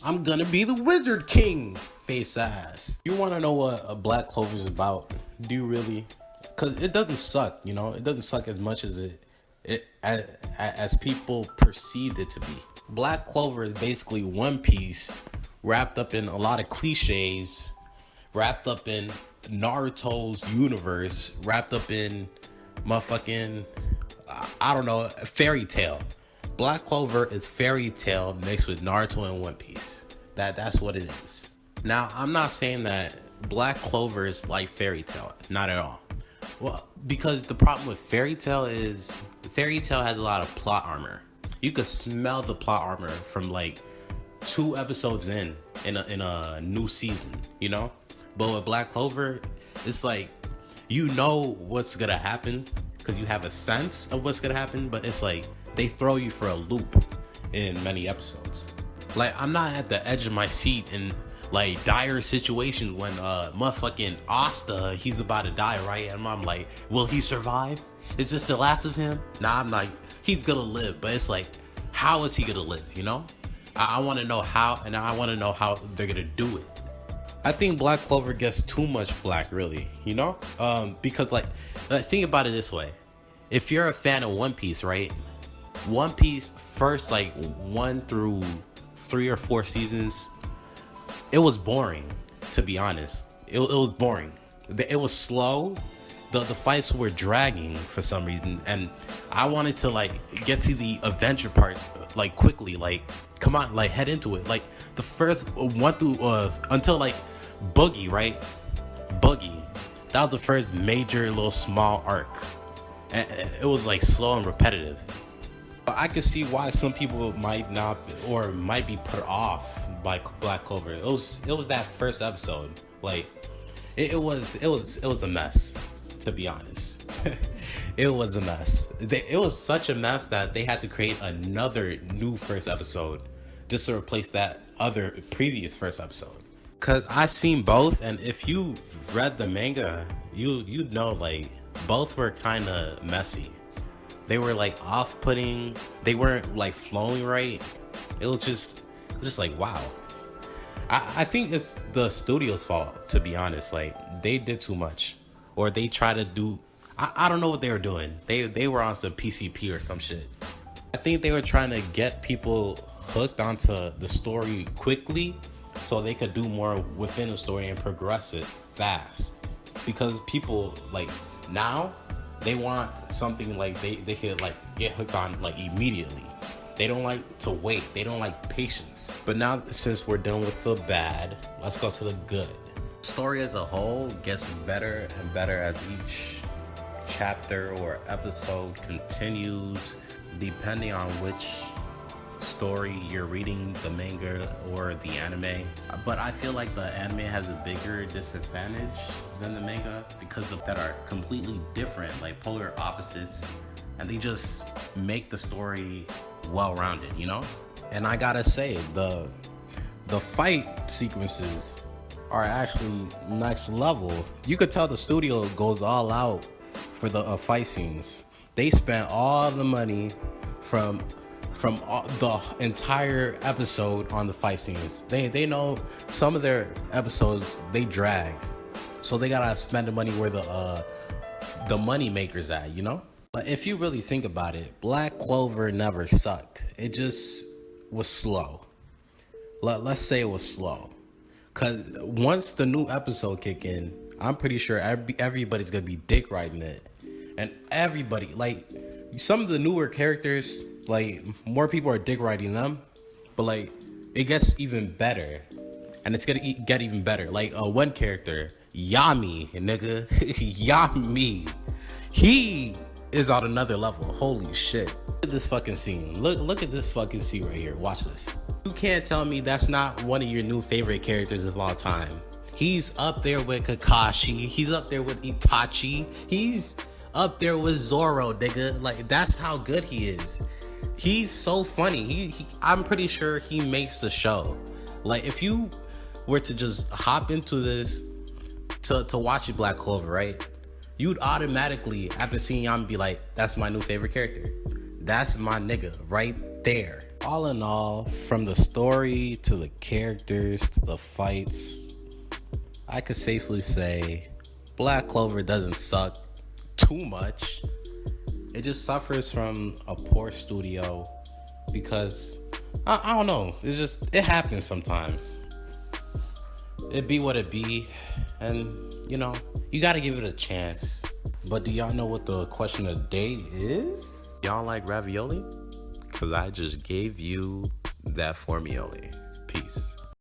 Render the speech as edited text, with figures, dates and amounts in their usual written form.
I'm gonna be the Wizard King, face ass. You wanna know what a Black Clover is about? Do you really? Cause it doesn't suck, you know. It doesn't suck as much as as people perceived it to be. Black Clover is basically One Piece wrapped up in a lot of cliches, wrapped up in Naruto's universe, wrapped up in motherfucking I don't know, fairy tale. Black Clover is fairy tale mixed with Naruto and One Piece. That's what it is. Now, I'm not saying that Black Clover is like fairy tale. Not at all. Well, because the problem with fairy tale has a lot of plot armor. You could smell the plot armor from like 2 episodes in a new season, you know? But with Black Clover, it's like you know what's gonna happen because you have a sense of what's gonna happen, but it's like they throw you for a loop in many episodes. Like, I'm not at the edge of my seat in like dire situations when motherfucking Asta, he's about to die, right? And I'm like, will he survive? Is this the last of him? Nah, I'm like, he's gonna live, but it's like, how is he gonna live, you know? I want to know how, and I want to know how they're gonna do it. I think Black Clover gets too much flack, really, you know? Because like think about it this way. If you're a fan of One Piece, right? One Piece first like 1 through 3 or 4 seasons, it was boring, to be honest. It was boring. It was slow. The fights were dragging for some reason, and I wanted to like get to the adventure part like quickly. Like, come on, like head into it. Like the first 1 through until like Boogie, right? Boogie. That was the first major little small arc. And it was like slow and repetitive. But I could see why some people might not or might be put off by Black Clover. It was that first episode. Like it was a mess, to be honest. It was a mess. It was such a mess that they had to create another new first episode just to replace that other previous first episode. Cause I seen both, and if you read the manga, you know like both were kind of messy. They were like off-putting. They weren't like flowing right. It was just like, wow. I think it's the studio's fault, to be honest. Like they did too much, or they try to do. I don't know what they were doing. They were on some PCP or some shit. I think they were trying to get people hooked onto the story quickly, so they could do more within the story and progress it fast. Because people like now, they want something like they could like get hooked on like immediately. They don't like to wait. They don't like patience. But now, since we're done with the bad, let's go to the good. Story as a whole gets better and better as each chapter or episode continues, depending on which story you're reading, the manga or the anime. But I feel like the anime has a bigger disadvantage than the manga because that are completely different, like polar opposites, and they just make the story well-rounded, you know? And I gotta say, the fight sequences are actually next level. You could tell the studio goes all out for the fight scenes. They spent all the money from the entire episode on the fight scenes. They know some of their episodes they drag, so they gotta spend the money where the money makers at, you know. But if you really think about it, Black Clover never sucked. It just was slow. Let's say it was slow, cause once the new episode kick in, I'm pretty sure everybody's gonna be dick riding it, and everybody like some of the newer characters. Like, more people are dick riding them, but like it gets even better, and it's gonna get even better. Like one character, Yami, nigga, Yami, he is on another level. Holy shit! Look at this fucking scene. Look at this fucking scene right here. Watch this. You can't tell me that's not one of your new favorite characters of all time. He's up there with Kakashi. He's up there with Itachi. He's up there with Zoro, nigga. Like, that's how good he is. He's so funny. He I'm pretty sure he makes the show. Like, if you were to just hop into this to watch Black Clover, right? You'd automatically, after seeing Yami, be like, that's my new favorite character. That's my nigga right there. All in all, from the story to the characters to the fights, I could safely say Black Clover doesn't suck too much. It just suffers from a poor studio because I don't know. It happens sometimes. It be what it be, and you gotta give it a chance. But do y'all know what the question of the day is? Y'all like ravioli? Cause I just gave you that formioli. Peace.